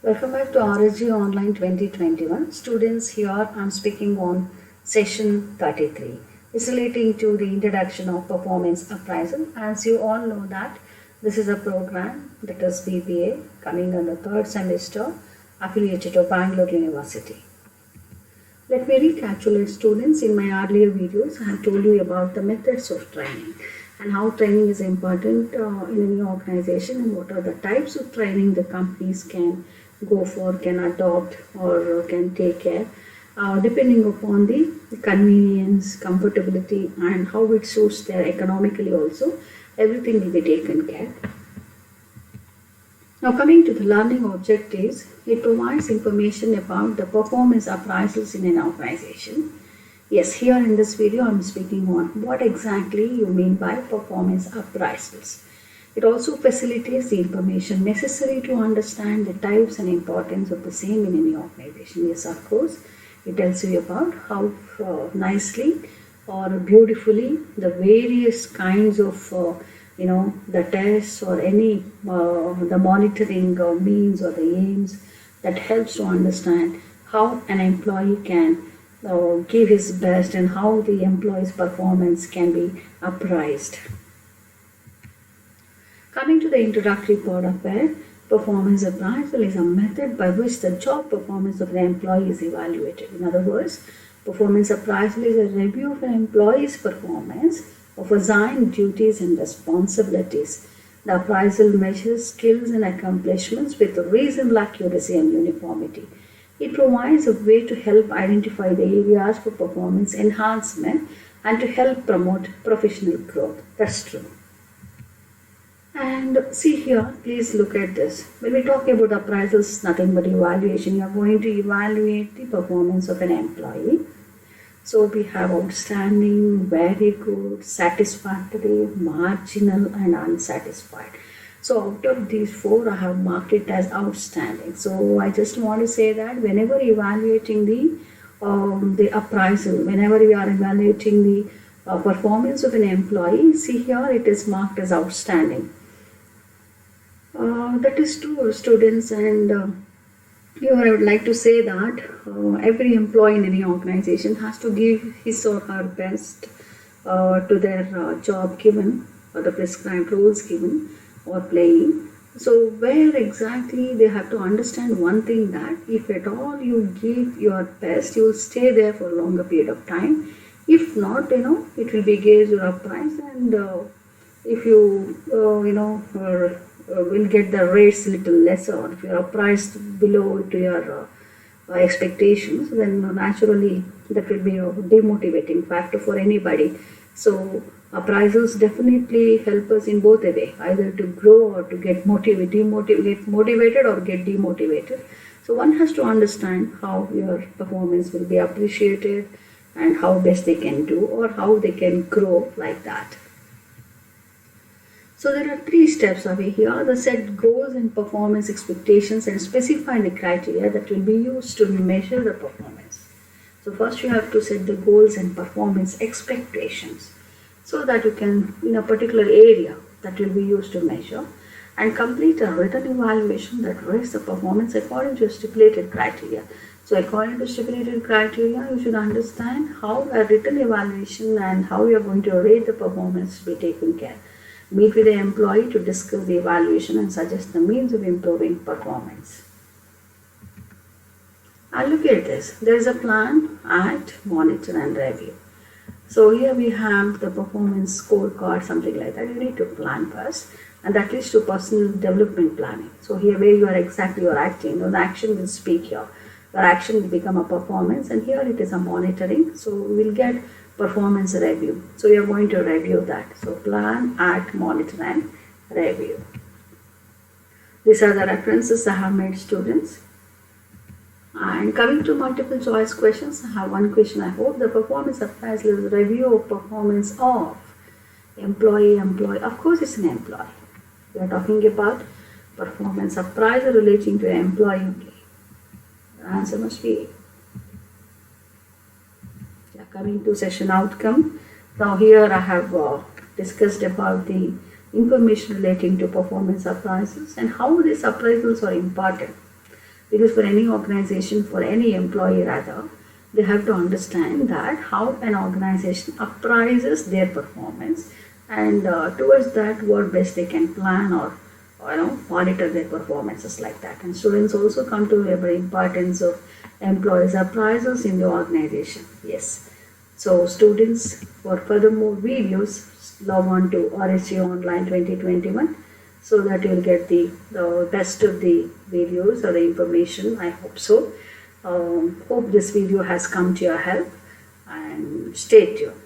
Welcome back to RSG Online 2021. Students, here I'm speaking on session 33. It's relating to the introduction of performance appraisal. As you all know that this is a program that is BBA coming on the third semester affiliated to Bangalore University. Let me recapitulate students. In my earlier videos, I have told you about the methods of training and how training is important in any organization and what are the types of training the companies can go for, can adopt or can take care depending upon the convenience, comfortability and how it suits their economically also. Everything will be taken care. Now coming to the learning objectives, it provides information about the performance appraisals in an organization. Yes, here in this video I am speaking on what exactly you mean by performance appraisals. It also facilitates the information necessary to understand the types and importance of the same in any organization. Yes, of course, it tells you about how nicely or beautifully the various kinds of the tests or any the monitoring means or the aims that helps to understand how an employee can give his best and how the employee's performance can be appraised. Coming to the introductory part of it, performance appraisal is a method by which the job performance of the employee is evaluated. In other words, performance appraisal is a review of an employee's performance of assigned duties and responsibilities. The appraisal measures skills and accomplishments with reasonable accuracy and uniformity. It provides a way to help identify the areas for performance enhancement and to help promote professional growth. That's true. And see here, please look at this. When we talk about appraisals, nothing but evaluation. You are going to evaluate the performance of an employee. So we have outstanding, very good, satisfactory, marginal and unsatisfied. So out of these four, I have marked it as outstanding. So I just want to say that whenever evaluating the appraisal, whenever we are evaluating the performance of an employee, see here it is marked as outstanding. That is true, students, and here I would like to say that every employee in any organization has to give his or her best to their job given or the prescribed roles given or playing. So where exactly they have to understand one thing, that if at all you give your best, you will stay there for a longer period of time. If not, it will be gauged or appraised, and if you will get the rates little lesser, or if you are appraised below to your expectations, then naturally that will be a demotivating factor for anybody. So appraisals definitely help us in both a way, either to grow or to get motivated or get demotivated. So one has to understand how your performance will be appreciated and how best they can do or how they can grow like that. So there are three steps away here: the set goals and performance expectations and specify the criteria that will be used to measure the performance. So first you have to set the goals and performance expectations so that you can, in a particular area that will be used to measure, and complete a written evaluation that rates the performance according to stipulated criteria. So according to stipulated criteria, you should understand how a written evaluation and how you are going to rate the performance to be taken care. Meet with the employee to discuss the evaluation and suggest the means of improving performance. And look at this. There is a plan, act, monitor and review. So here we have the performance scorecard, something like that. You need to plan first, and that leads to personal development planning. So here where you are exactly acting, the action will speak here. Your action will become a performance, and here it is a monitoring. So we will get performance review. So you are going to review that. So plan, act, monitor and review. These are the references I have made, students. And coming to multiple choice questions, I have one question. I hope the performance appraisal is review of performance of employee. Of course it's an employee. We are talking about performance appraisal relating to employee only. The answer must be coming to session outcome. Now here I have discussed about the information relating to performance appraisals and how these appraisals are important. because for any organization, for any employee rather, they have to understand that how an organization appraises their performance, and towards that what best they can plan or monitor their performances like that. And students also come to the importance of employees appraisals in the organization. Yes. So students, for furthermore videos, log on to RSG Online 2021 so that you'll get the best of the videos or the information. I hope so. Hope this video has come to your help, and stay tuned.